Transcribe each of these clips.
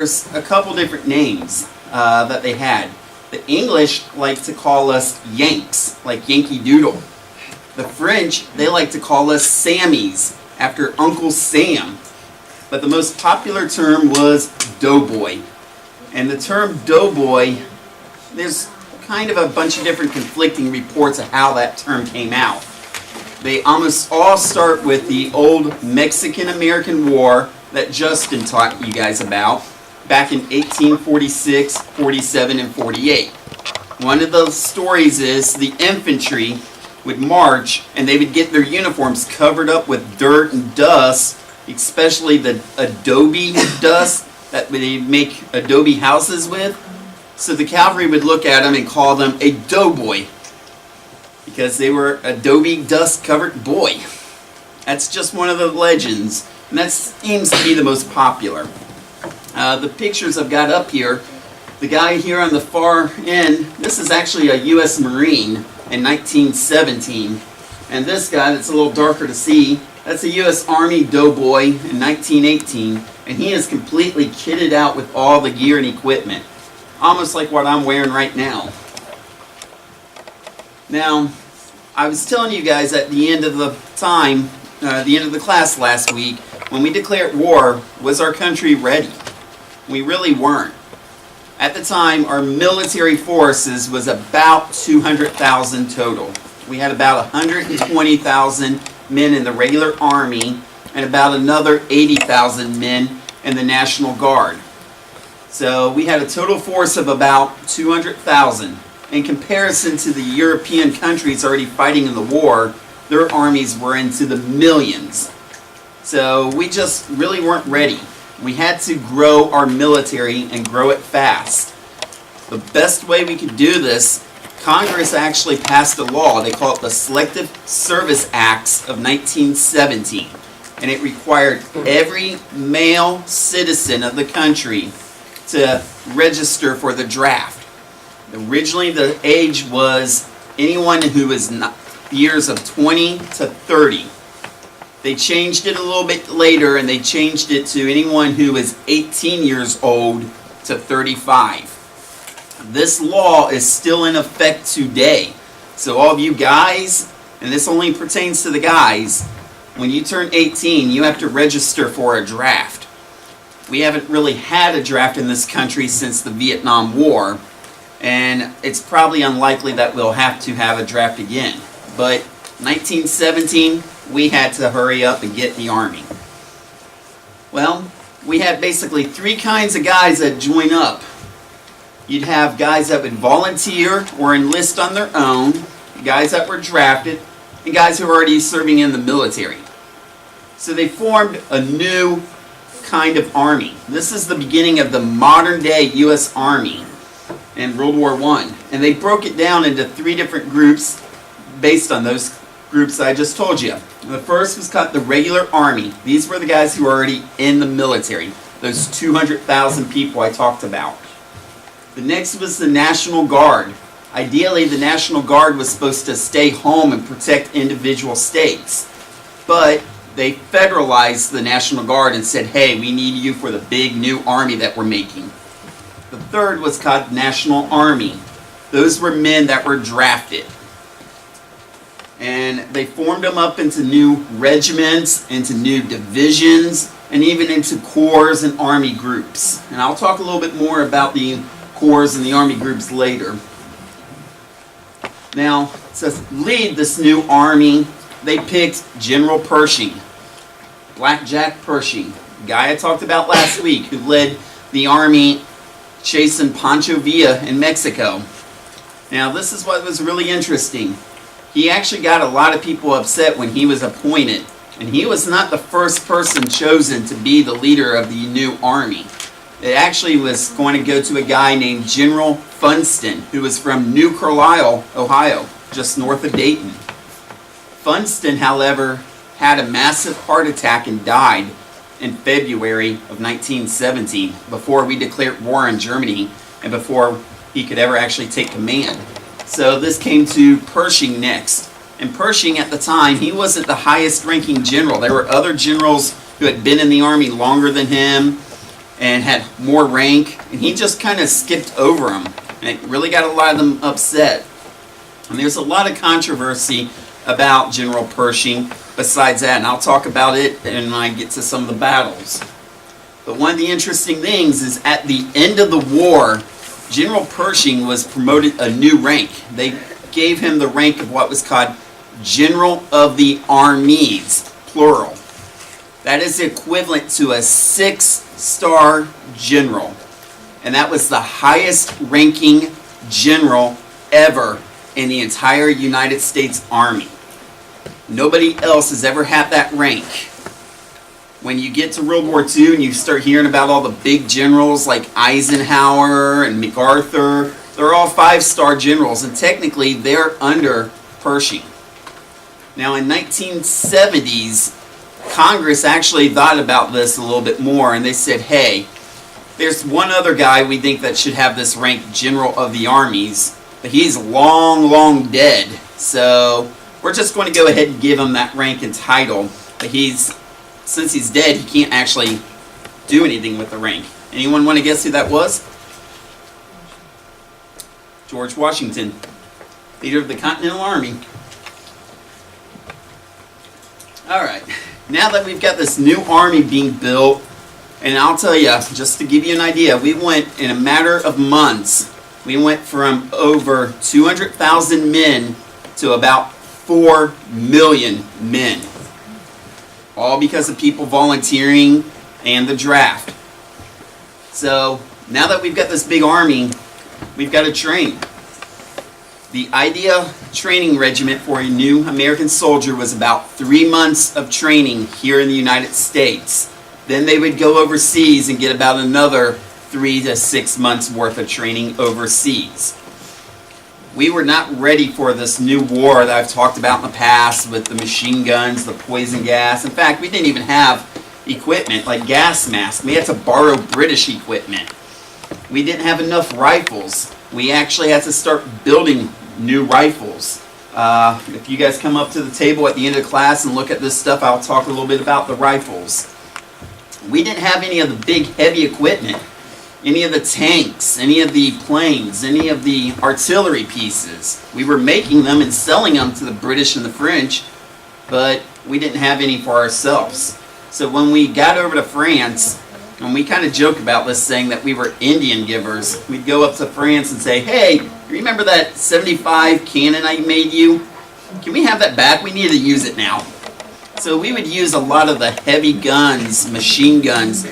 There's a couple different names that they had. The English like to call us Yanks, like Yankee Doodle. The French, they like to call us Sammies, after Uncle Sam. But the most popular term was doughboy. And the term doughboy, there's kind of a bunch of different conflicting reports of how that term came out. They almost all start with the old Mexican-American War that Justin taught you guys about back in 1846, 47, and 48. One of those stories is the infantry would march and they would get their uniforms covered up with dirt and dust, especially the adobe dust that they make adobe houses with. So the cavalry would look at them and call them a doughboy because they were adobe dust covered boy. That's just one of the legends, and that seems to be the most popular. The pictures I've got up here, the guy here on the far end, this is actually a U.S. Marine in 1917. And this guy that's a little darker to see, that's a U.S. Army doughboy in 1918. And he is completely kitted out with all the gear and equipment. Almost like what I'm wearing right now. Now, I was telling you guys at the end of the time, the end of the class last week, when we declared war, was our country ready? We really weren't. At the time, our military forces was about 200,000 total. We had about 120,000 men in the regular army and about another 80,000 men in the National Guard. So we had a total force of about 200,000. In comparison to the European countries already fighting in the war, their armies were into the millions. So we just really weren't ready. We had to grow our military and grow it fast. The best way we could do this, Congress actually passed a law. They call it the Selective Service Acts of 1917. And it required every male citizen of the country to register for the draft. Originally, the age was anyone who was years of 20 to 30. They changed it a little bit later, and they changed it to anyone who is 18 years old to 35. This law is still in effect today. So all of you guys, and this only pertains to the guys, when you turn 18, you have to register for a draft. We haven't really had a draft in this country since the Vietnam War, and it's probably unlikely that we'll have to have a draft again. But 1917, we had to hurry up and get the Army. Well, we had basically three kinds of guys that join up. You'd have guys that would volunteer or enlist on their own, guys that were drafted, and guys who were already serving in the military. So they formed a new kind of army. This is the beginning of the modern day U.S. Army in World War I. And they broke it down into three different groups based on those groups I just told you. The first was called the regular army. These were the guys who were already in the military. Those 200,000 people I talked about. The next was the National Guard. Ideally, the National Guard was supposed to stay home and protect individual states. But they federalized the National Guard and said, hey, we need you for the big new army that we're making. The third was called National Army. Those were men that were drafted. And they formed them up into new regiments, into new divisions, and even into corps and army groups. And I'll talk a little bit more about the corps and the army groups later. Now, to lead this new army, they picked General Pershing, Black Jack Pershing, the guy I talked about last week who led the army chasing Pancho Villa in Mexico. Now, this is what was really interesting. He actually got a lot of people upset when he was appointed, and he was not the first person chosen to be the leader of the new army. It actually was going to go to a guy named General Funston, who was from New Carlisle, Ohio, just north of Dayton. Funston, however, had a massive heart attack and died in February of 1917, before we declared war on Germany and before he could ever actually take command. So this came to Pershing next. And Pershing at the time, he wasn't the highest ranking general. There were other generals who had been in the army longer than him, and had more rank, and he just kind of skipped over him, and it really got a lot of them upset. And there's a lot of controversy about General Pershing besides that, and I'll talk about it when I get to some of the battles. But one of the interesting things is at the end of the war, General Pershing was promoted a new rank. They gave him the rank of what was called General of the Armies, plural. That is equivalent to a 6-star general. And that was the highest ranking general ever in the entire United States Army. Nobody else has ever had that rank. When you get to World War II and you start hearing about all the big generals like Eisenhower and MacArthur, they're all 5-star generals, and technically they're under Pershing. Now in 1970s, Congress actually thought about this a little bit more, and they said, hey, there's one other guy we think that should have this rank, General of the Armies, but he's long, long dead, so we're just going to go ahead and give him that rank and title, but since he's dead, he can't actually do anything with the rank. Anyone want to guess who that was? George Washington, leader of the Continental Army. Alright, now that we've got this new army being built, and I'll tell you, just to give you an idea, we went in a matter of months, we went from over 200,000 men to about 4 million men. All because of people volunteering and the draft. So, now that we've got this big army, we've got to train. The ideal training regiment for a new American soldier was about 3 months of training here in the United States. Then they would go overseas and get about another 3 to 6 months worth of training overseas. We were not ready for this new war that I've talked about in the past with the machine guns, the poison gas. In fact, we didn't even have equipment like gas masks. We had to borrow British equipment. We didn't have enough rifles. We actually had to start building new rifles. If you guys come up to the table at the end of the class and look at this stuff, I'll talk a little bit about the rifles. We didn't have any of the big heavy equipment, any of the tanks, any of the planes, any of the artillery pieces. We were making them and selling them to the British and the French, but we didn't have any for ourselves. So when we got over to France, and we kind of joke about this, saying that we were Indian givers, we'd go up to France and say, hey, remember that 75 cannon I made you? Can we have that back? We need to use it now. So we would use a lot of the heavy guns, machine guns,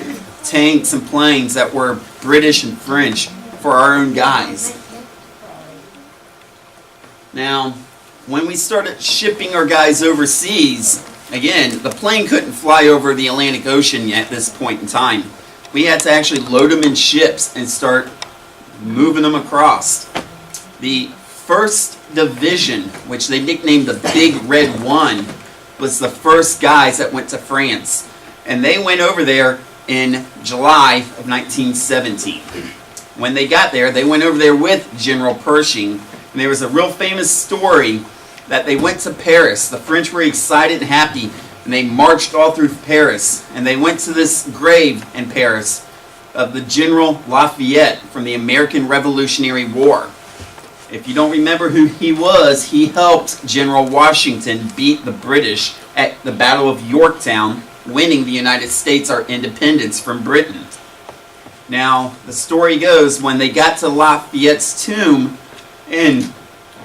tanks and planes that were British and French for our own guys. Now, when we started shipping our guys overseas, again, the plane couldn't fly over the Atlantic Ocean at this point in time. We had to actually load them in ships and start moving them across. The 1st Division, which they nicknamed the Big Red One, was the first guys that went to France. And they went over there in July of 1917. When they got there, they went over there with General Pershing. And there was a real famous story that they went to Paris. The French were excited and happy, and they marched all through Paris. And they went to this grave in Paris of the General Lafayette from the American Revolutionary War. If you don't remember who he was, he helped General Washington beat the British at the Battle of Yorktown, winning the United States our independence from Britain. Now, the story goes, when they got to Lafayette's tomb in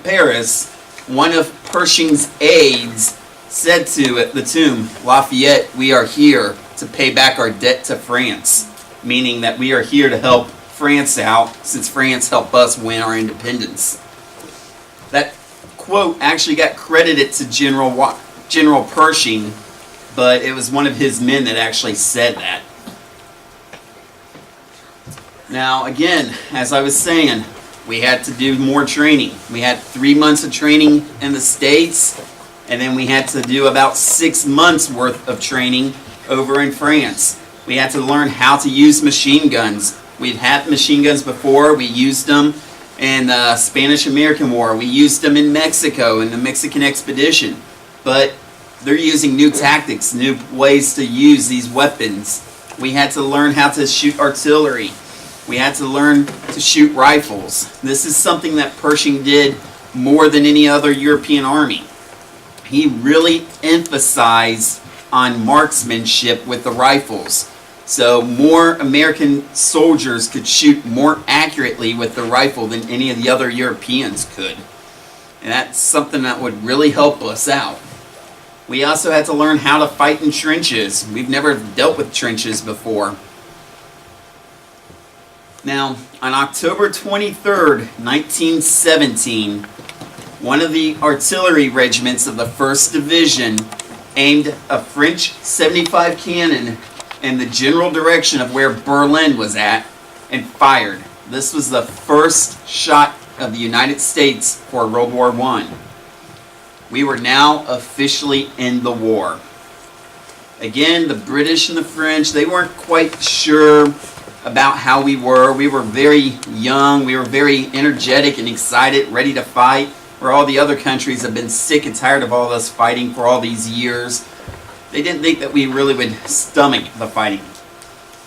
Paris, one of Pershing's aides said to the tomb, Lafayette, we are here to pay back our debt to France, meaning that we are here to help France out, since France helped us win our independence. That quote actually got credited to General Pershing, but it was one of his men that actually said that. Now, again, as I was saying, we had to do more training. We had 3 months of training in the States, and then we had to do about 6 months worth of training over in France. We had to learn how to use machine guns. We'd had machine guns before. We used them in the Spanish-American War. We used them in Mexico in the Mexican expedition. But they're using new tactics, new ways to use these weapons. We had to learn how to shoot artillery. We had to learn to shoot rifles. This is something that Pershing did more than any other European army. He really emphasized on marksmanship with the rifles. So more American soldiers could shoot more accurately with the rifle than any of the other Europeans could. And that's something that would really help us out. We also had to learn how to fight in trenches. We've never dealt with trenches before. Now, on October 23rd, 1917, one of the artillery regiments of the 1st Division aimed a French 75 cannon in the general direction of where Berlin was at and fired. This was the first shot of the United States for World War I. We were now officially in the war. Again, the British and the French, they weren't quite sure about how we were. We were very young, we were very energetic and excited, ready to fight, where all the other countries have been sick and tired of all us fighting for all these years. They didn't think that we really would stomach the fighting.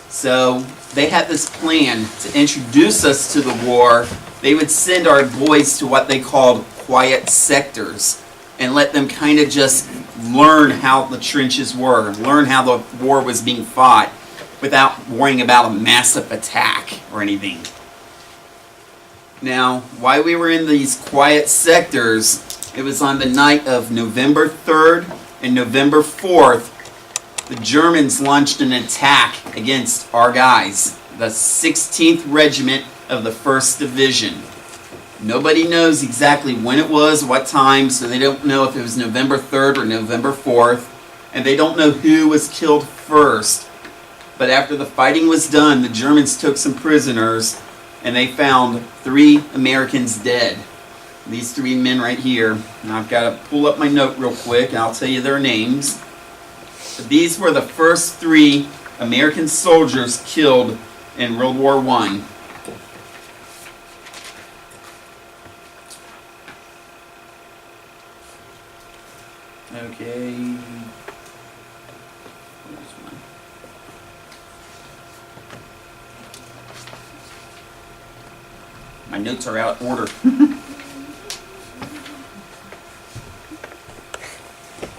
So they had this plan to introduce us to the war. They would send our boys to what they called quiet sectors and let them kind of just learn how the trenches were, learn how the war was being fought without worrying about a massive attack or anything. Now, while we were in these quiet sectors, it was on the night of November 3rd and November 4th, the Germans launched an attack against our guys, the 16th Regiment of the 1st Division. Nobody knows exactly when it was, what time, so they don't know if it was November 3rd or November 4th, and they don't know who was killed first. But after the fighting was done, the Germans took some prisoners, and they found 3 Americans dead. These 3 men right here. Now I've got to pull up my note real quick, and I'll tell you their names. But these were the first 3 American soldiers killed in World War I. Okay. Where's one? My notes are out of order.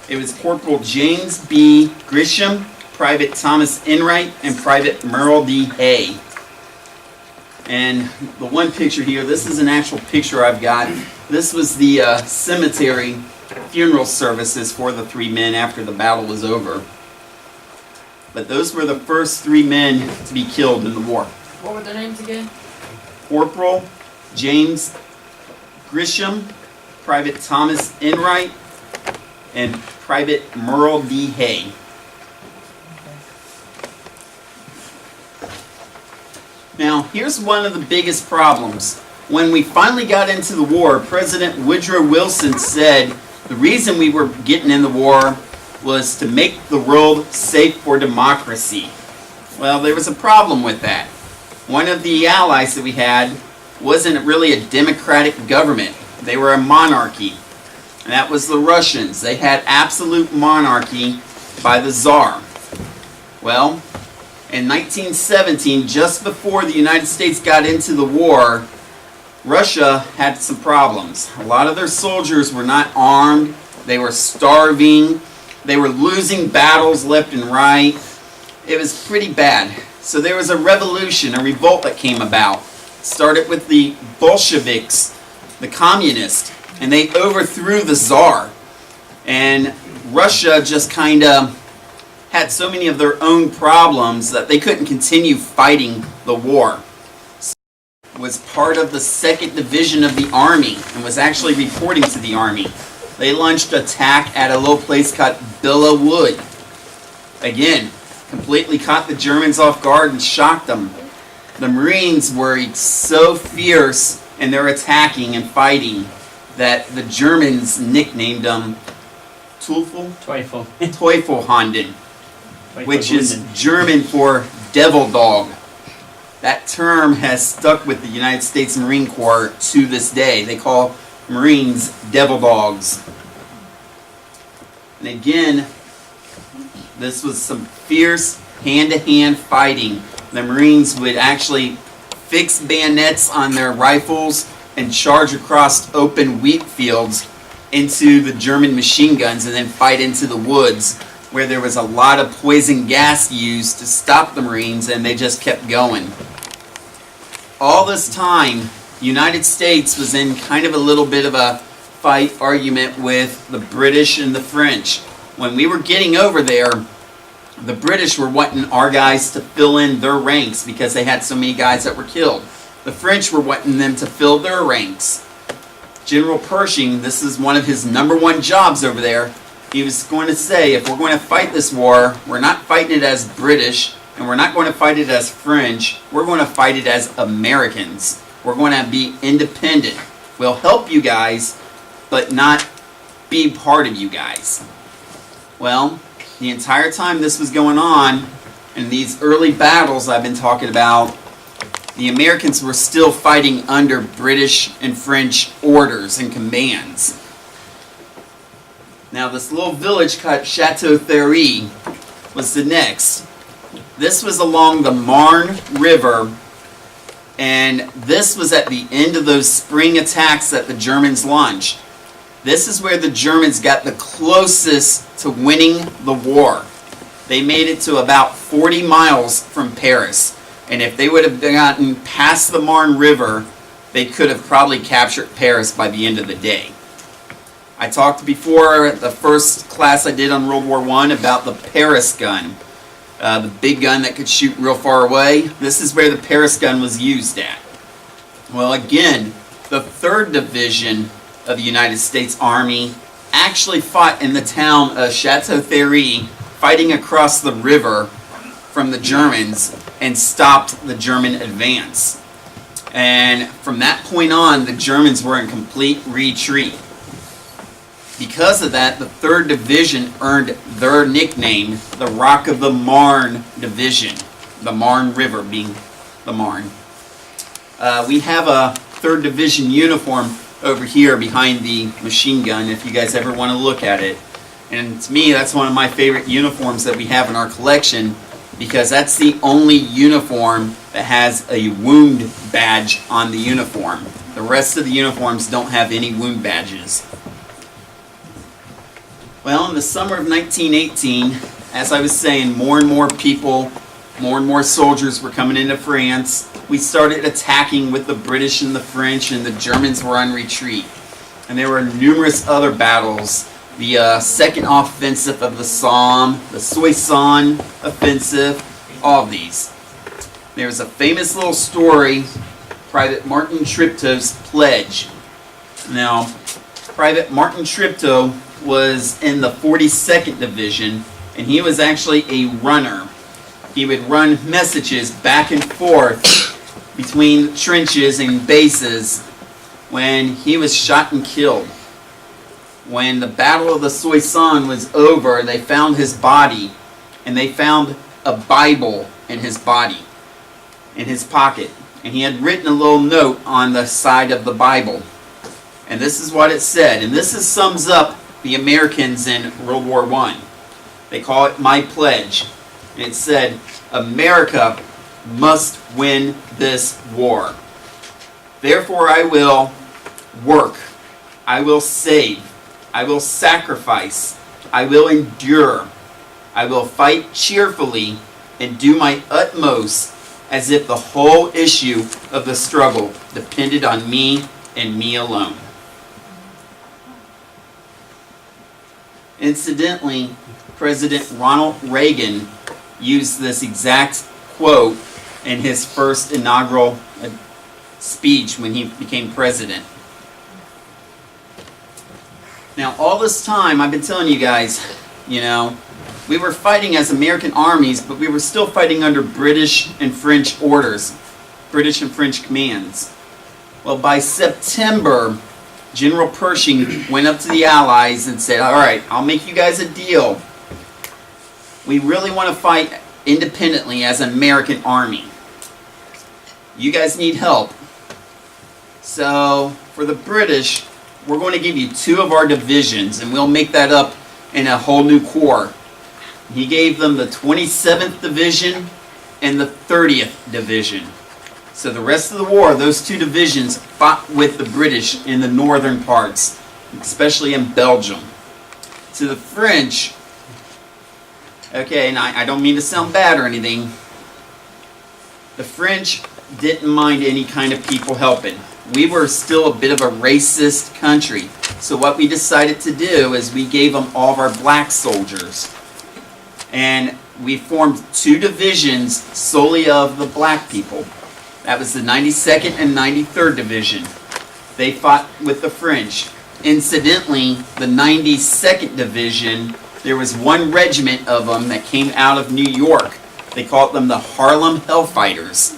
It was Corporal James B. Grisham, Private Thomas Enright, and Private Merle D. Hay. And the one picture here, this is an actual picture I've got. This was the cemetery funeral services for the 3 men after the battle was over. But those were the first 3 men to be killed in the war. What were their names again? Corporal James Grisham, Private Thomas Enright, and Private Merle D. Hay. Now, here's one of the biggest problems. When we finally got into the war, President Woodrow Wilson said the reason we were getting in the war was to make the world safe for democracy. Well, there was a problem with that. One of the allies that we had wasn't really a democratic government. They were a monarchy. And that was the Russians. They had absolute monarchy by the Tsar. Well, in 1917, just before the United States got into the war, Russia had some problems. A lot of their soldiers were not armed. They were starving. They were losing battles left and right. It was pretty bad. So there was a revolution, a revolt that came about. It started with the Bolsheviks, the communists, and they overthrew the Tsar. And Russia just kind of had so many of their own problems that they couldn't continue fighting the war. Was part of the 2nd Division of the Army and was actually reporting to the Army. They launched an attack at a little place called Belleau Wood. Again, completely caught the Germans off guard and shocked them. The Marines were so fierce in their attacking and fighting that the Germans nicknamed them Teufelhonden, which is German for devil dog. That term has stuck with the United States Marine Corps to this day. They call Marines devil dogs. And again, this was some fierce hand-to-hand fighting. The Marines would actually fix bayonets on their rifles and charge across open wheat fields into the German machine guns and then fight into the woods where there was a lot of poison gas used to stop the Marines, and they just kept going. All this time, the United States was in kind of a little bit of a fight argument with the British and the French. When we were getting over there, the British were wanting our guys to fill in their ranks because they had so many guys that were killed. The French were wanting them to fill their ranks. General Pershing, this is one of his #1 jobs over there. He was going to say, if we're going to fight this war, we're not fighting it as British, and we're not going to fight it as French. We're going to fight it as Americans. We're going to be independent. We'll help you guys, but not be part of you guys. Well, the entire time this was going on, in these early battles I've been talking about, the Americans were still fighting under British and French orders and commands. Now this little village called Chateau Thierry was the next. This was along the Marne River, and this was at the end of those spring attacks that the Germans launched. This is where the Germans got the closest to winning the war. They made it to about 40 miles from Paris. And if they would have gotten past the Marne River, they could have probably captured Paris by the end of the day. I talked before, the first class I did on World War I, about the Paris gun. The big gun that could shoot real far away. This is where the Paris gun was used at. Well, again, the 3rd Division of the United States Army actually fought in the town of Chateau Thierry, fighting across the river from the Germans, and stopped the German advance. And from that point on, the Germans were in complete retreat. Because of that, the 3rd Division earned their nickname, the Rock of the Marne Division. The Marne River being the Marne. We have a 3rd Division uniform over here behind the machine gun if you guys ever want to look at it. And to me, that's one of my favorite uniforms that we have in our collection, because that's the only uniform that has a wound badge on the uniform. The rest of the uniforms don't have any wound badges. Well, in the summer of 1918, as I was saying, more and more people, more and more soldiers were coming into France. We started attacking with the British and the French, and the Germans were on retreat. And there were numerous other battles. The second offensive of the Somme, the Soissons offensive, all of these. There's a famous little story, Private Martin Tripto's Pledge. Now, Private Martin Tripto was in the 42nd Division, and he was actually a runner. He would run messages back and forth between trenches and bases when he was shot and killed. When the Battle of the Soissons was over, they found his body, and they found a Bible in his body, in his pocket. And he had written a little note on the side of the Bible. And this is what it said, and this sums up the Americans in World War I. They call it My Pledge. And it said, "America must win this war. Therefore I will work, I will save, I will sacrifice, I will endure, I will fight cheerfully and do my utmost as if the whole issue of the struggle depended on me and me alone." Incidentally, President Ronald Reagan used this exact quote in his first inaugural speech when he became president. Now, all this time, I've been telling you guys, we were fighting as American armies, but we were still fighting under British and French orders, British and French commands. Well, by September, General Pershing went up to the Allies and said, "All right, I'll make you guys a deal. We really want to fight independently as an American army. You guys need help. So, for the British, we're going to give you 2 of our divisions, and we'll make that up in a whole new corps. He gave them the 27th Division and the 30th Division. So the rest of the war, those two divisions fought with the British in the northern parts, especially in Belgium. To the French, okay, and I don't mean to sound bad or anything, the French didn't mind any kind of people helping. We were still a bit of a racist country. So what we decided to do is we gave them all of our black soldiers. And we formed two divisions solely of the black people. That was the 92nd and 93rd Division. They fought with the French. Incidentally, the 92nd Division, there was one regiment of them that came out of New York. They called them the Harlem Hellfighters.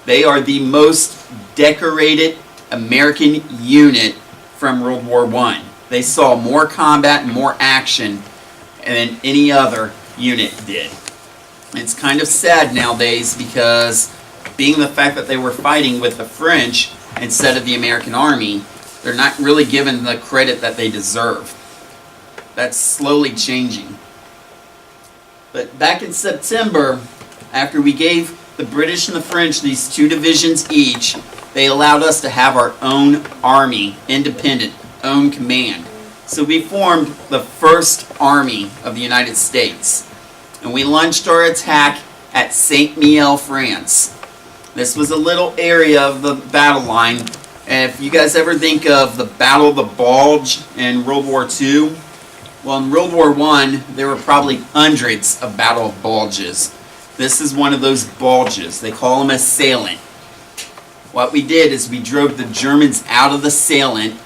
They are the most decorated American unit from World War I. They saw more combat and more action than any other unit did. It's kind of sad nowadays because being the fact that they were fighting with the French instead of the American Army, they're not really given the credit that they deserve. That's slowly changing. But back in September, after we gave the British and the French these two divisions each, they allowed us to have our own army, independent, own command. So we formed the First Army of the United States. And we launched our attack at Saint-Mihiel, France. This was a little area of the battle line. And if you guys ever think of the Battle of the Bulge in World War II, well, in World War I, there were probably hundreds of Battle of Bulges. This is one of those bulges. They call them a salient. What we did is we drove the Germans out of the salient,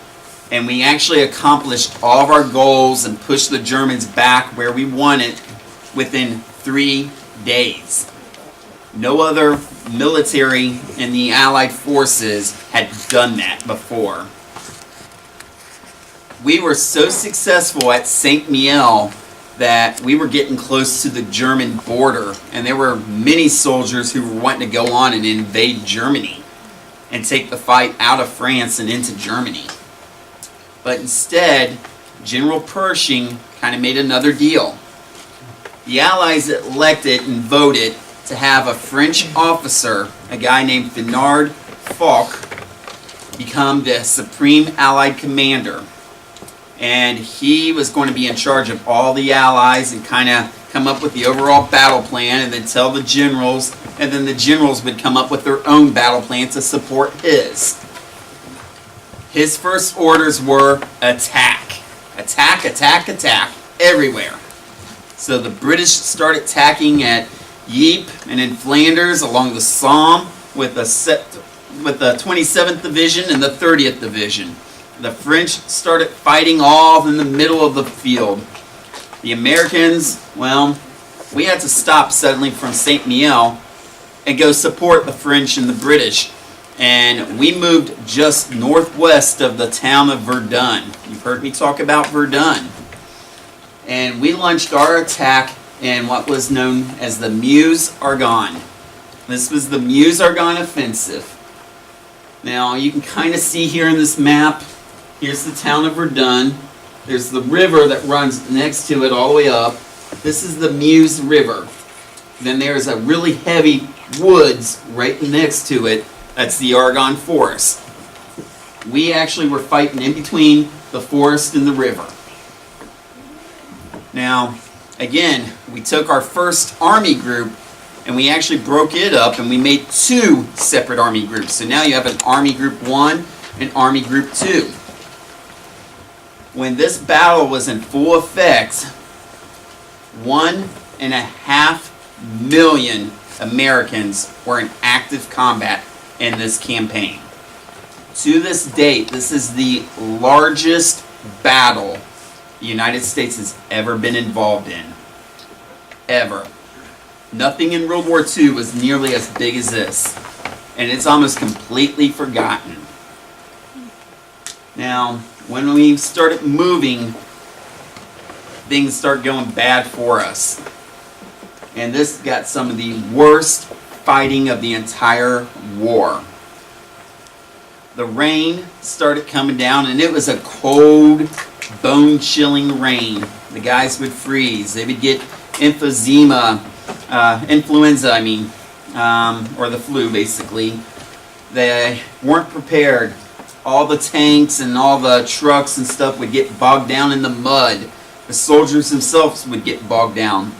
and we actually accomplished all of our goals and pushed the Germans back where we wanted within 3 days. No other military in the Allied forces had done that before. We were so successful at Saint-Mihiel that we were getting close to the German border, and there were many soldiers who were wanting to go on and invade Germany and take the fight out of France and into Germany. But instead, General Pershing kind of made another deal. The Allies elected and voted to have a French officer, a guy named Thénard Foch, become the Supreme Allied Commander. And he was going to be in charge of all the Allies and kind of come up with the overall battle plan and then tell the generals, and then the generals would come up with their own battle plan to support his. His first orders were attack. Attack, attack, attack, everywhere. So the British started attacking at Ypres and in Flanders along the Somme with the 27th Division and the 30th Division. The French started fighting all in the middle of the field. The Americans, well, we had to stop suddenly from Saint-Mihiel and go support the French and the British. And we moved just northwest of the town of Verdun. You've heard me talk about Verdun. And we launched our attack in what was known as the Meuse-Argonne. This was the Meuse-Argonne offensive. Now, you can kind of see here in this map, here's the town of Verdun. There's the river that runs next to it all the way up. This is the Meuse River. Then there's a really heavy woods right next to it. That's the Argonne Forest. We actually were fighting in between the forest and the river. Now, again, we took our first army group and we actually broke it up and we made two separate army groups. So now you have an Army Group 1 and Army Group 2. When this battle was in full effect, 1.5 million Americans were in active combat in this campaign. To this date, this is the largest battle the United States has ever been involved in. Ever. Nothing in World War II was nearly as big as this. And it's almost completely forgotten. Now, when we started moving, things started going bad for us. And this got some of the worst fighting of the entire war. The rain started coming down, and it was a cold, bone-chilling rain. The guys would freeze. They would get influenza, or the flu basically. They weren't prepared. All the tanks and all the trucks and stuff would get bogged down in the mud. The soldiers themselves would get bogged down.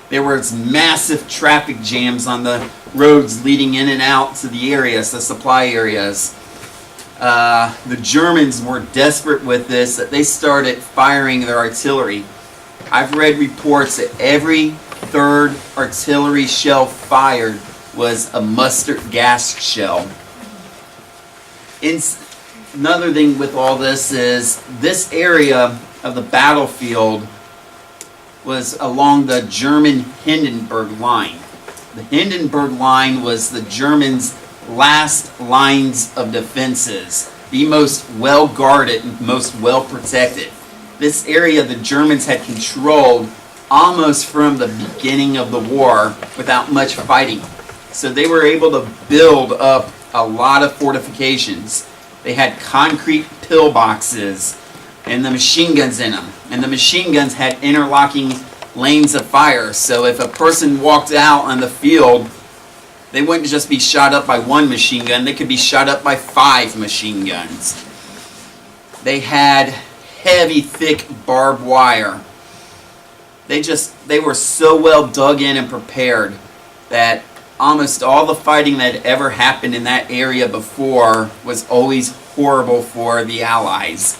There was massive traffic jams on the roads leading in and out to the areas, the supply areas. The Germans were desperate with this, that they started firing their artillery. I've read reports that every third artillery shell fired was a mustard gas shell. Another thing with all this is this area of the battlefield was along the German Hindenburg Line. The Hindenburg Line was the Germans' last lines of defenses, the most well guarded and most well protected. This area the Germans had controlled almost from the beginning of the war without much fighting. So they were able to build up a lot of fortifications. They had concrete pillboxes and the machine guns in them. And the machine guns had interlocking lanes of fire. So if a person walked out on the field, they wouldn't just be shot up by one machine gun. They could be shot up by 5 machine guns. They had heavy, thick barbed wire. They were so well dug in and prepared that almost all the fighting that had ever happened in that area before was always horrible for the Allies.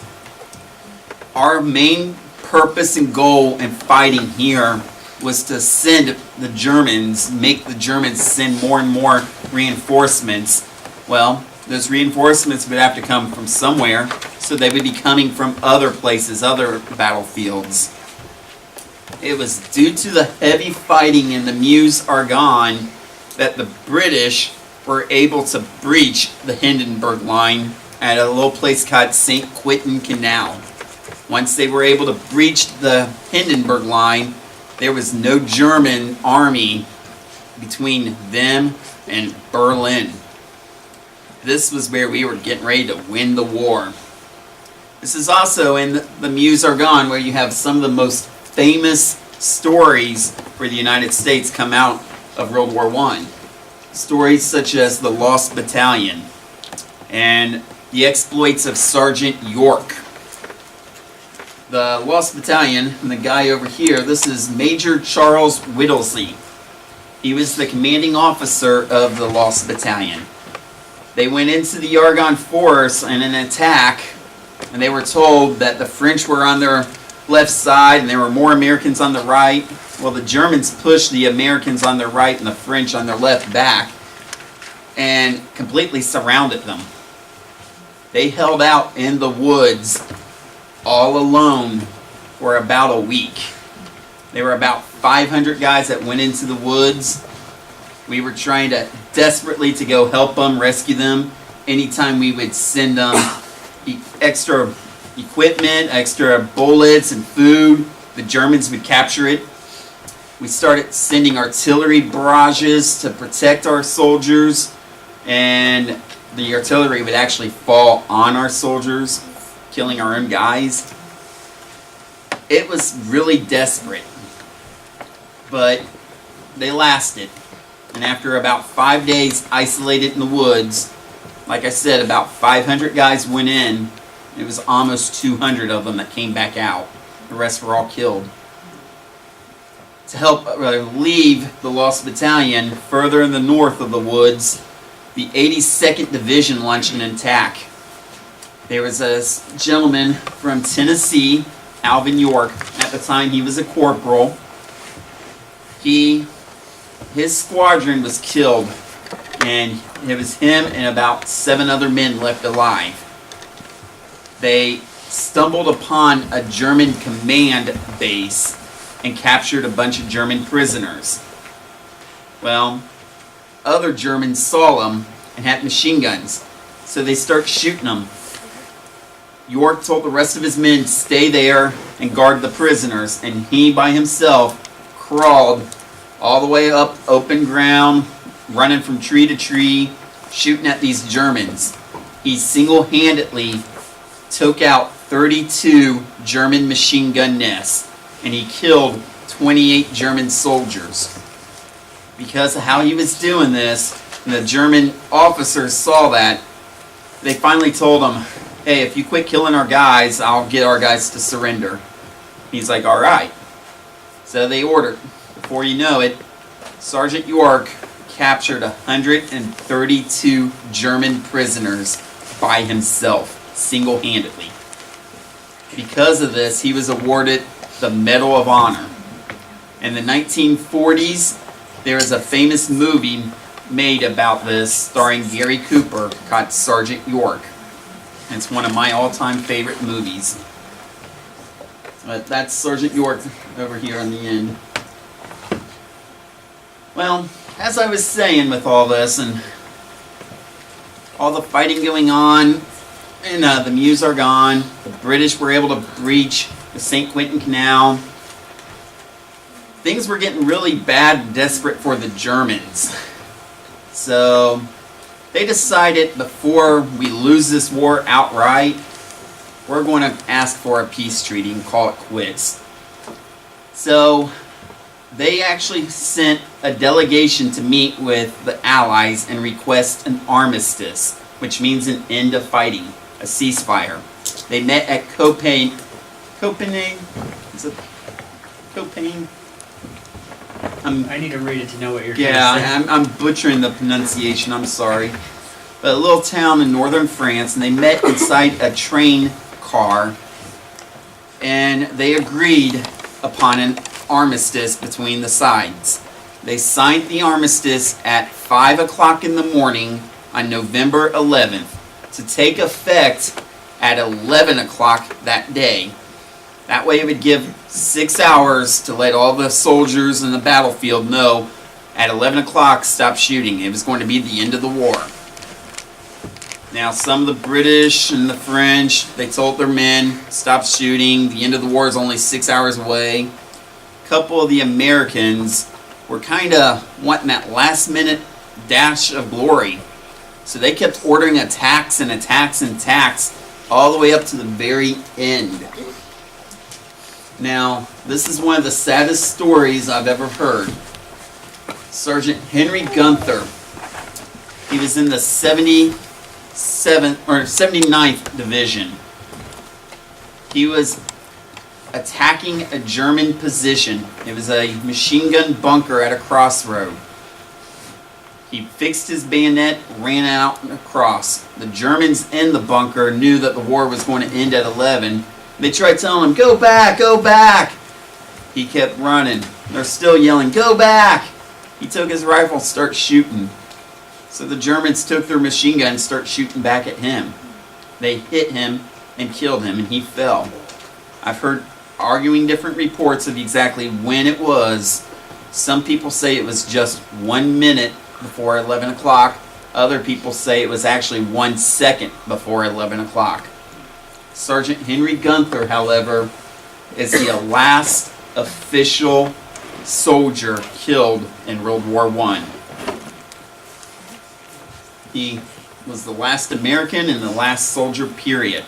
Our main purpose and goal in fighting here was to send the Germans, make the Germans send more and more reinforcements. Well, those reinforcements would have to come from somewhere, so they would be coming from other places, other battlefields. It was due to the heavy fighting in the Meuse-Argonne that the British were able to breach the Hindenburg Line at a little place called St. Quentin Canal. Once they were able to breach the Hindenburg Line, there was no German army between them and Berlin. This was where we were getting ready to win the war. This is also in the Meuse-Argonne where you have some of the most famous stories for the United States come out of World War I. Stories such as the Lost Battalion and the exploits of Sergeant York. The Lost Battalion, and the guy over here, this is Major Charles Whittlesey. He was the commanding officer of the Lost Battalion. They went into the Argonne Forest in an attack, and they were told that the French were on their left side and there were more Americans on the right. Well, the Germans pushed the Americans on their right and the French on their left back and completely surrounded them. They held out in the woods all alone for about a week. There were about 500 guys that went into the woods. We were trying to desperately to go help them, rescue them. Anytime we would send them extra equipment, extra bullets and food, the Germans would capture it. We started sending artillery barrages to protect our soldiers, and the artillery would actually fall on our soldiers, killing our own guys. It was really desperate, but they lasted. And after about 5 days isolated in the woods, like I said, about 500 guys went in. It was almost 200 of them that came back out. The rest were all killed. To help relieve the Lost Battalion further in the north of the woods, the 82nd Division launched an attack. There was a gentleman from Tennessee, Alvin York. At the time, he was a corporal. His squadron was killed, and it was him and about 7 other men left alive. They stumbled upon a German command base and captured a bunch of German prisoners. Well, other Germans saw them and had machine guns, so they start shooting them. York told the rest of his men to stay there and guard the prisoners, and he by himself crawled all the way up open ground, running from tree to tree, shooting at these Germans. He single-handedly took out 32 German machine gun nests, and he killed 28 German soldiers. Because of how he was doing this, and the German officers saw that, they finally told him, hey, if you quit killing our guys, I'll get our guys to surrender. He's like, all right. So they ordered. Before you know it, Sergeant York captured 132 German prisoners by himself, single-handedly. Because of this, he was awarded the Medal of Honor. In the 1940s, there is a famous movie made about this starring Gary Cooper called Sergeant York. And it's one of my all-time favorite movies. But that's Sergeant York over here on the end. Well, as I was saying with all this and all the fighting going on, and the Meuse are gone, the British were able to breach the St. Quentin Canal. Things were getting really bad and desperate for the Germans. So they decided before we lose this war outright, we're going to ask for a peace treaty and call it quits. So they actually sent a delegation to meet with the Allies and request an armistice, which means an end of fighting, a ceasefire. They met at Copenhagen. Is it Copenhagen? I need to read it to know what you're trying Yeah, to say. I'm butchering the pronunciation, I'm sorry. But a little town in northern France, and they met inside a train car, and they agreed upon an armistice between the sides. They signed the armistice at 5 o'clock in the morning on November 11th to take effect at 11 o'clock that day. That way it would give 6 hours to let all the soldiers in the battlefield know at 11 o'clock stop shooting. It was going to be the end of the war. Now some of the British and the French, they told their men, stop shooting, the end of the war is only 6 hours away. A couple of the Americans were kind of wanting that last minute dash of glory. So they kept ordering attacks and attacks and attacks all the way up to the very end. Now, this is one of the saddest stories I've ever heard. Sergeant Henry Gunther, he was in the 79th Division. He was attacking a German position. It was a machine gun bunker at a crossroad. He fixed his bayonet, ran out and across. The Germans in the bunker knew that the war was going to end at 11. They tried telling him, go back, go back. He kept running. They're still yelling, go back. He took his rifle and started shooting. So the Germans took their machine gun and started shooting back at him. They hit him and killed him, and he fell. I've heard arguing different reports of exactly when it was. Some people say it was just 1 minute before 11 o'clock. Other people say it was actually 1 second before 11 o'clock. Sergeant Henry Gunther, however, is the last official soldier killed in World War I. He was the last American and the last soldier, period.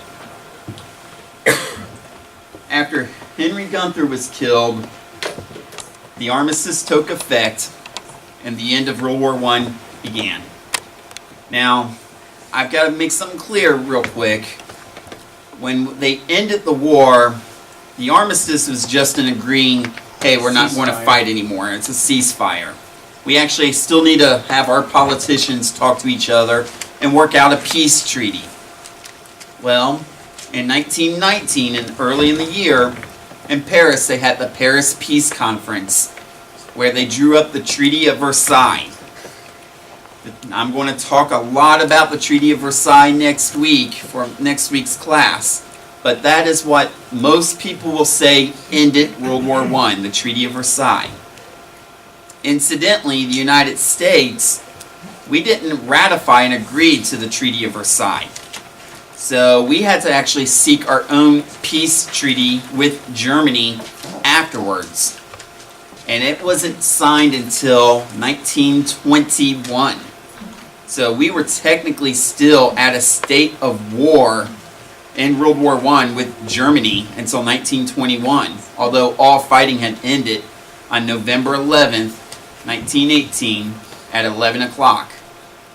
After Henry Gunther was killed, the armistice took effect and the end of World War I began. Now, I've got to make something clear real quick. When they ended the war, the armistice was just an agreeing, hey, we're not going to fight anymore. It's a ceasefire. We actually still need to have our politicians talk to each other and work out a peace treaty. Well, in 1919, and early in the year, in Paris, they had the Paris Peace Conference, where they drew up the Treaty of Versailles. I'm going to talk a lot about the Treaty of Versailles next week for next week's class. But that is what most people will say ended World War I, the Treaty of Versailles. Incidentally, the United States, we didn't ratify and agree to the Treaty of Versailles. So we had to actually seek our own peace treaty with Germany afterwards. And it wasn't signed until 1921. So we were technically still at a state of war in World War I with Germany until 1921, although all fighting had ended on November 11th, 1918 at 11 o'clock.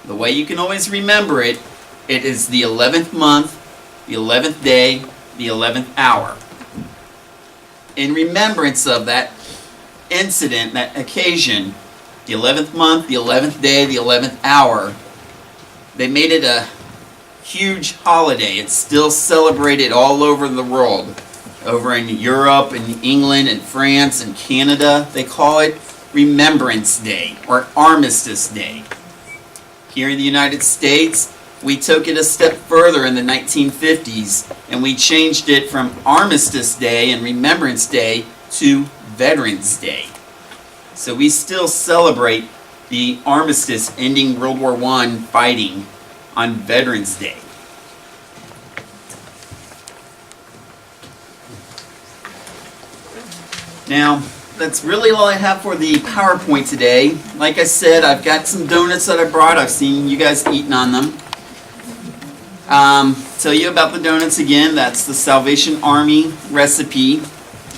The way you can always remember it, it is the 11th month, the 11th day, the 11th hour. In remembrance of that incident, that occasion, the 11th month, the 11th day, the 11th hour, they made it a huge holiday. It's still celebrated all over the world. Over in Europe and England and France and Canada, they call it Remembrance Day or Armistice Day. Here in the United States, we took it a step further in the 1950s and we changed it from Armistice Day and Remembrance Day to Veterans Day. So we still celebrate the armistice ending World War I fighting on Veterans Day. Now, that's really all I have for the PowerPoint today. Like I said, I've got some donuts that I brought. I've seen you guys eating on them. Tell you about the donuts again. That's the Salvation Army recipe.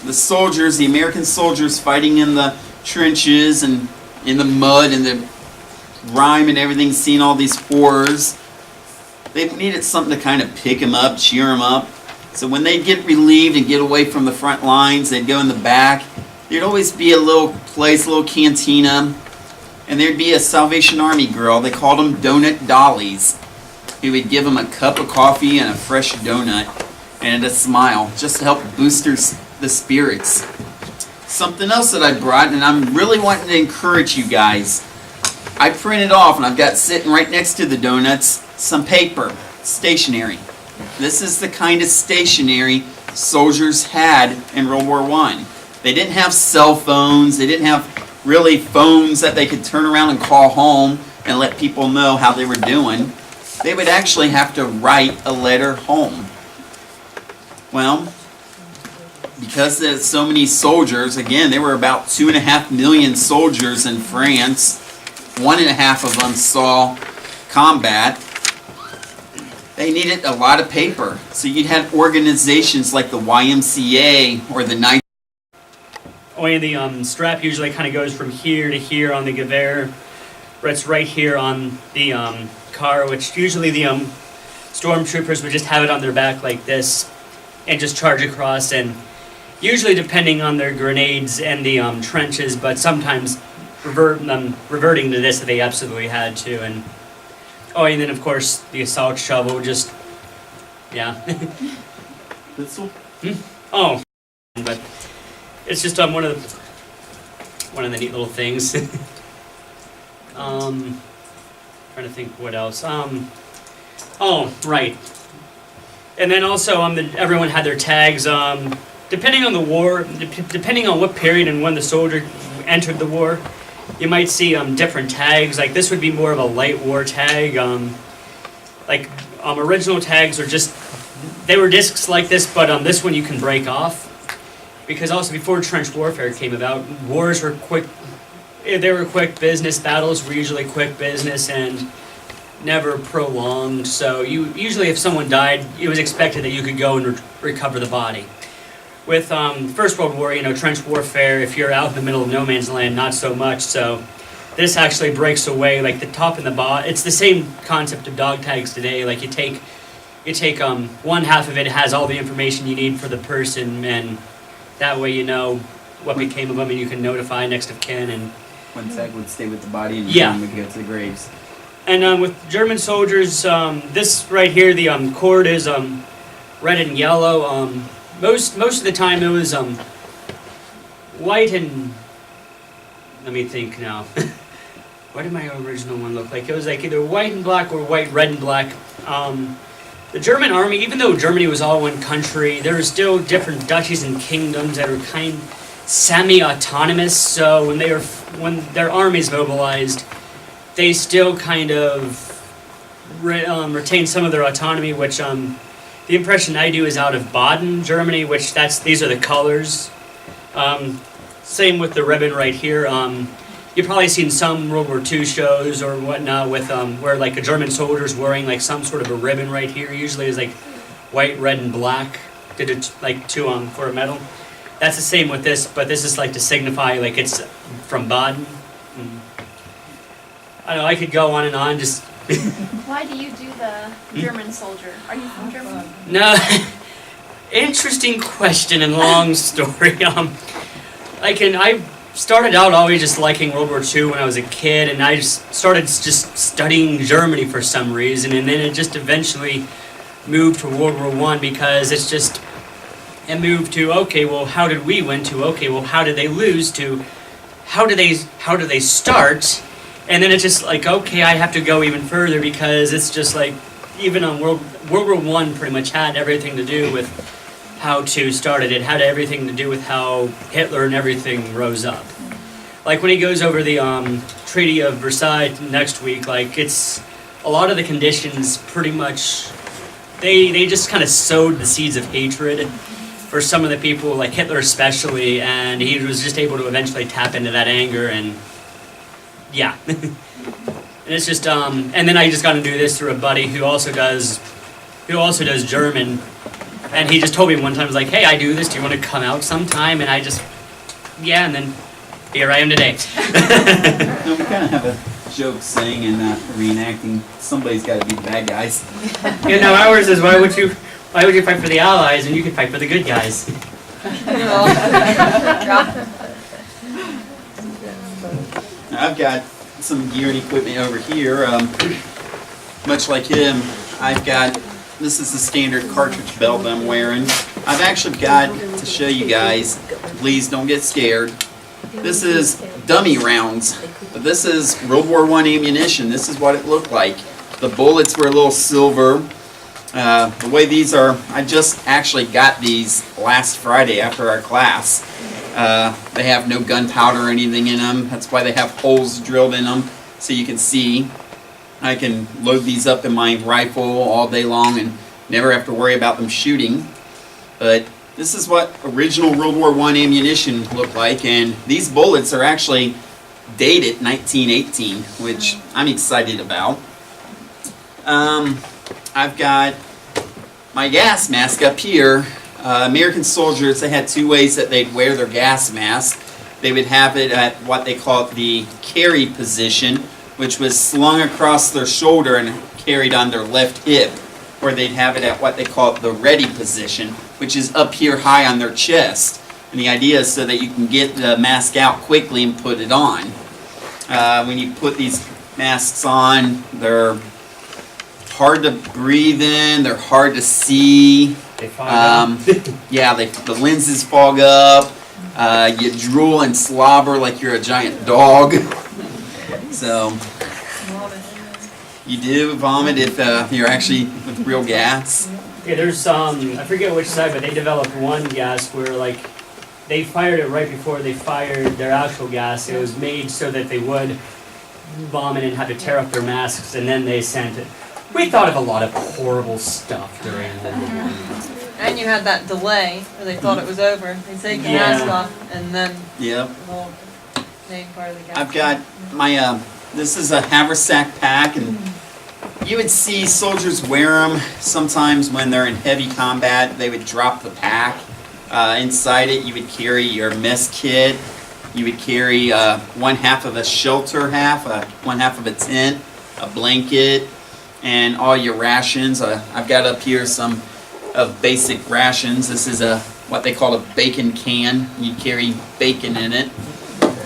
The soldiers, the American soldiers fighting in the trenches and in the mud and the grime and everything, seeing all these horrors. They needed something to kind of pick them up, cheer them up. So when they'd get relieved and get away from the front lines, they'd go in the back. There'd always be a little place, a little cantina, and there'd be a Salvation Army girl. They called them Donut Dollies, who would give them a cup of coffee and a fresh donut and a smile, just to help boost the spirits. Something else that I brought, and I'm really wanting to encourage you guys. I printed off, and I've got sitting right next to the donuts, some paper, stationery. This is the kind of stationery soldiers had in World War I. They didn't have cell phones. They didn't have really phones that they could turn around and call home and let people know how they were doing. They would actually have to write a letter home. Well, because there's so many soldiers, again, there were about 2.5 million soldiers in France. 1.5 of them saw combat. They needed a lot of paper. So you'd have organizations like the YMCA or the Night. Oh, and the strap usually kind of goes from here to here on the Gewehr. It's right here on the car, which usually the stormtroopers would just have it on their back like this and just charge across, and usually depending on their grenades and the trenches, but sometimes reverting to this if they absolutely had to. And oh, and then of course the assault shovel, just yeah. Pistol? Oh, but it's just one of the neat little things. Trying to think what else. Oh, right. And then also everyone had their tags. Depending on the war, depending on what period and when the soldier entered the war, you might see different tags. Like this would be more of a light war tag. Original tags are just, they were discs like this, but this one you can break off. Because also before trench warfare came about, wars were quick. They were quick business. Battles were usually quick business and never prolonged. So usually if someone died, it was expected that you could go and recover the body. With First World War, trench warfare, if you're out in the middle of no man's land, not so much. So this actually breaks away, like the top and the bottom. It's the same concept of dog tags today. Like you take one half of it has all the information you need for the person, and that way you know what became of them, and you can notify next of kin. And one tag would stay with the body, and yeah, one would go to the graves. And with German soldiers, this right here, the cord is red and yellow. Most of the time it was white and, let me think now. What did my original one look like? It was like either white and black or white, red and black. The German army, even though Germany was all one country, there were still different duchies and kingdoms that were kind semi-autonomous. So when their armies mobilized, they still kind of retained some of their autonomy, which the impression I do is out of Baden, Germany, which these are the colors. Same with the ribbon right here. You've probably seen some World War II shows or whatnot with where like a German soldier's wearing like some sort of a ribbon right here. Usually is like white, red, and black. Did it like for a medal. that's the same with this, but this is like to signify like it's from Baden. I don't know, I could go on and on, just Why do you do the German soldier? Are you from Germany? no. Interesting question and long story. I started out always just liking World War II when I was a kid, and I just started just studying Germany for some reason, and then it just eventually moved to World War I because it moved to, okay, well, how did we win, to, okay, well, how did they lose, to how do they start, and then it's just like, okay, I have to go even further because it's just like, even on World War I pretty much had everything to do with how to start it. It had everything to do with how Hitler and everything rose up. Like when he goes over the Treaty of Versailles next week, like it's a lot of the conditions pretty much, they just kind of sowed the seeds of hatred for some of the people, like Hitler especially, and he was just able to eventually tap into that anger, and yeah. And it's just, and then I just got to do this through a buddy who also does German. And he just told me one time, was like, hey, I do this, do you want to come out sometime? And I just, yeah, and then here I am today. No, we kind of have a joke saying in reenacting, somebody's got to be the bad guys. You know, ours is, why would you fight for the Allies and you can fight for the good guys? I've got some gear and equipment over here. Much like him, I've got, this is the standard cartridge belt I'm wearing. I've actually got to show you guys, please don't get scared. This is dummy rounds, but this is World War I ammunition. This is what it looked like. The bullets were a little silver. The way these are, I just actually got these last Friday after our class. They have no gunpowder or anything in them. That's why they have holes drilled in them so you can see. I can load these up in my rifle all day long and never have to worry about them shooting. But this is what original World War I ammunition looked like, and these bullets are actually dated 1918, which I'm excited about. I've got my gas mask up here. American soldiers, they had two ways that they'd wear their gas mask. They would have it at what they call the carry position, which was slung across their shoulder and carried on their left hip, or they'd have it at what they call the ready position, which is up here high on their chest. And the idea is so that you can get the mask out quickly and put it on. When you put these masks on, they're hard to breathe in, they're hard to see. They fog up. Yeah, the lenses fog up. You drool and slobber like you're a giant dog. So you do vomit if you're actually with real gas. Yeah, there's I forget which side, but they developed one gas where like they fired it right before they fired their actual gas. It was made so that they would vomit and have to tear up their masks, and then they sent it. We thought of a lot of horrible stuff during the war. And you had that delay where they thought it was over. They take the Yeah. mask off and then Yep. the whole main part of the gas. I've got my, this is a haversack pack, and you would see soldiers wear them sometimes when they're in heavy combat. They would drop the pack. Inside it, you would carry your mess kit. You would carry one half of a shelter one half of a tent, a blanket, and all your rations. I've got up here some of basic rations. This is what they call a bacon can. You carry bacon in it.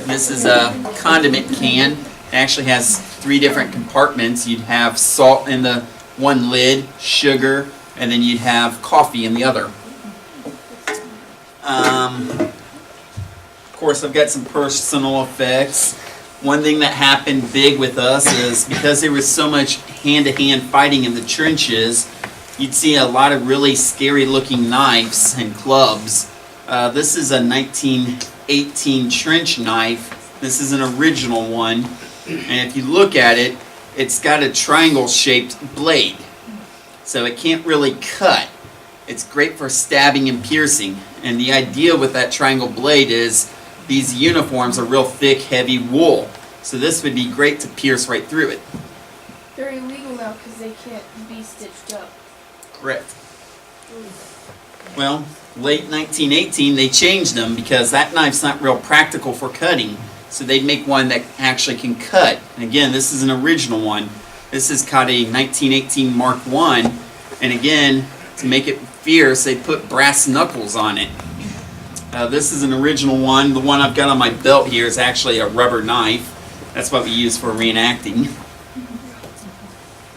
This is a condiment can. It actually has 3 different compartments. You'd have salt in the one lid, sugar, and then you'd have coffee in the other. Of course, I've got some personal effects. One thing that happened big with us is because there was so much hand-to-hand fighting in the trenches, you'd see a lot of really scary looking knives and clubs. This is a 1918 trench knife. This is an original one. And if you look at it, it's got a triangle shaped blade. So it can't really cut. It's great for stabbing and piercing. And the idea with that triangle blade is these uniforms are real thick, heavy wool. So this would be great to pierce right through it. They're illegal now because they can't be stitched up. Correct. Well, late 1918, they changed them because that knife's not real practical for cutting. So they'd make one that actually can cut. And again, this is an original one. This is called a 1918 Mark I. And again, to make it fierce, they put brass knuckles on it. This is an original one. The one I've got on my belt here is actually a rubber knife. That's what we use for reenacting.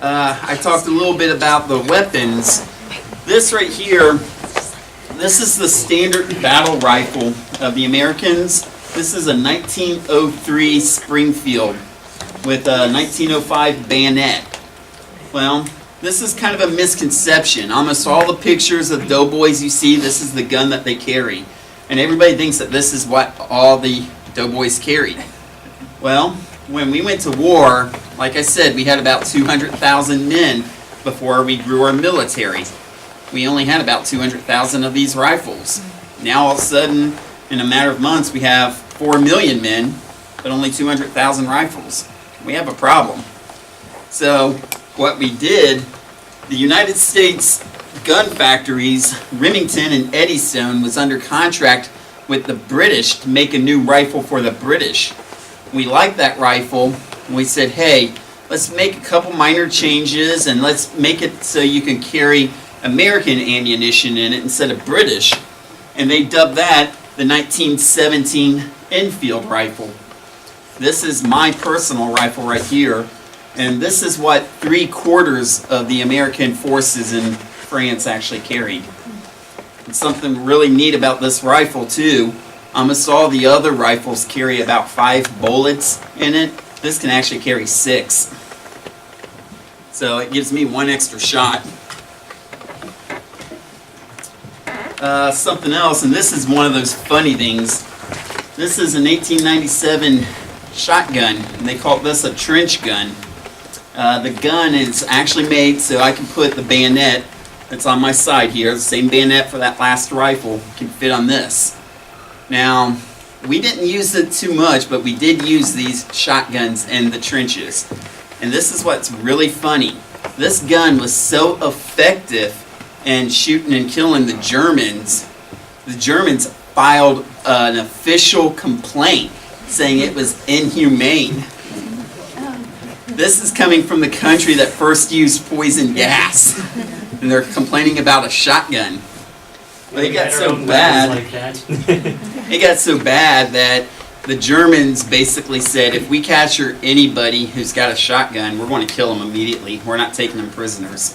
I talked a little bit about the weapons. This right here, this is the standard battle rifle of the Americans. This is a 1903 Springfield with a 1905 bayonet. Well, this is kind of a misconception. Almost all the pictures of doughboys you see, this is the gun that they carry. And everybody thinks that this is what all the doughboys carried. Well, when we went to war, like I said, we had about 200,000 men before we grew our military. We only had about 200,000 of these rifles. Now all of a sudden, in a matter of months, we have 4 million men, but only 200,000 rifles. We have a problem. So what we did, the United States gun factories, Remington and Eddystone, was under contract with the British to make a new rifle for the British. We liked that rifle, and we said, hey, let's make a couple minor changes and let's make it so you can carry American ammunition in it instead of British. And they dubbed that the 1917 Enfield rifle. This is my personal rifle right here, and this is what 3/4 of the American forces in France actually carried. And something really neat about this rifle too, almost all the other rifles carry about 5 bullets in it. This can actually carry 6. So it gives me 1 extra shot. Something else, and this is one of those funny things. This is an 1897 shotgun, and they call this a trench gun. The gun is actually made so I can put the bayonet that's on my side here, the same bayonet for that last rifle, can fit on this. Now, we didn't use it too much, but we did use these shotguns in the trenches. And this is what's really funny. This gun was so effective in shooting and killing the Germans filed an official complaint saying it was inhumane. This is coming from the country that first used poison gas, and they're complaining about a shotgun. Well, it got so bad. Like that. It got so bad that the Germans basically said, if we capture anybody who's got a shotgun, we're going to kill them immediately. We're not taking them prisoners.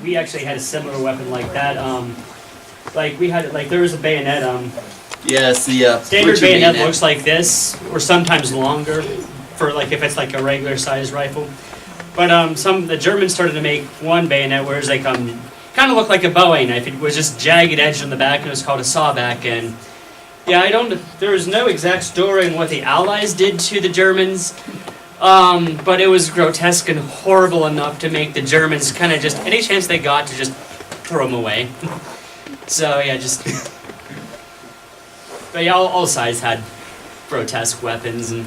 We actually had a similar weapon like that. There was a bayonet. Yes, the Standard butcher bayonet looks like this, or sometimes longer, for like if it's like a regular size rifle. But the Germans started to make one bayonet where it's like kind of looked like a Bowie knife. It was just jagged edge on the back, and it was called a sawback. And yeah, there is no exact story on what the Allies did to the Germans, but it was grotesque and horrible enough to make the Germans kind of just any chance they got to just throw them away. So yeah, but yeah, all sides had grotesque weapons and.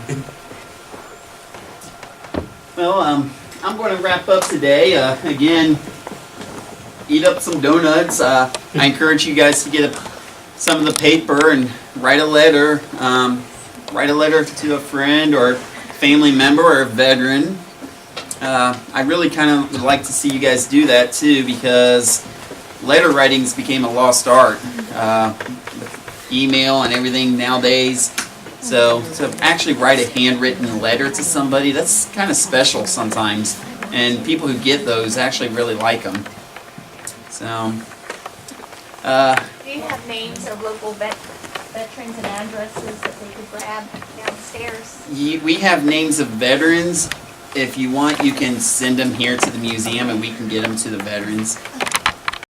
Well, I'm going to wrap up today. Again, eat up some donuts. I encourage you guys to get some of the paper and write a letter. Write a letter to a friend or family member or a veteran. I really kind of would like to see you guys do that too, because letter writings became a lost art. Email and everything nowadays. So to actually write a handwritten letter to somebody, that's kind of special sometimes. And people who get those actually really like them. So, Do you have names of local veterans and addresses that they could grab downstairs? we have names of veterans. If you want, you can send them here to the museum and we can get them to the veterans.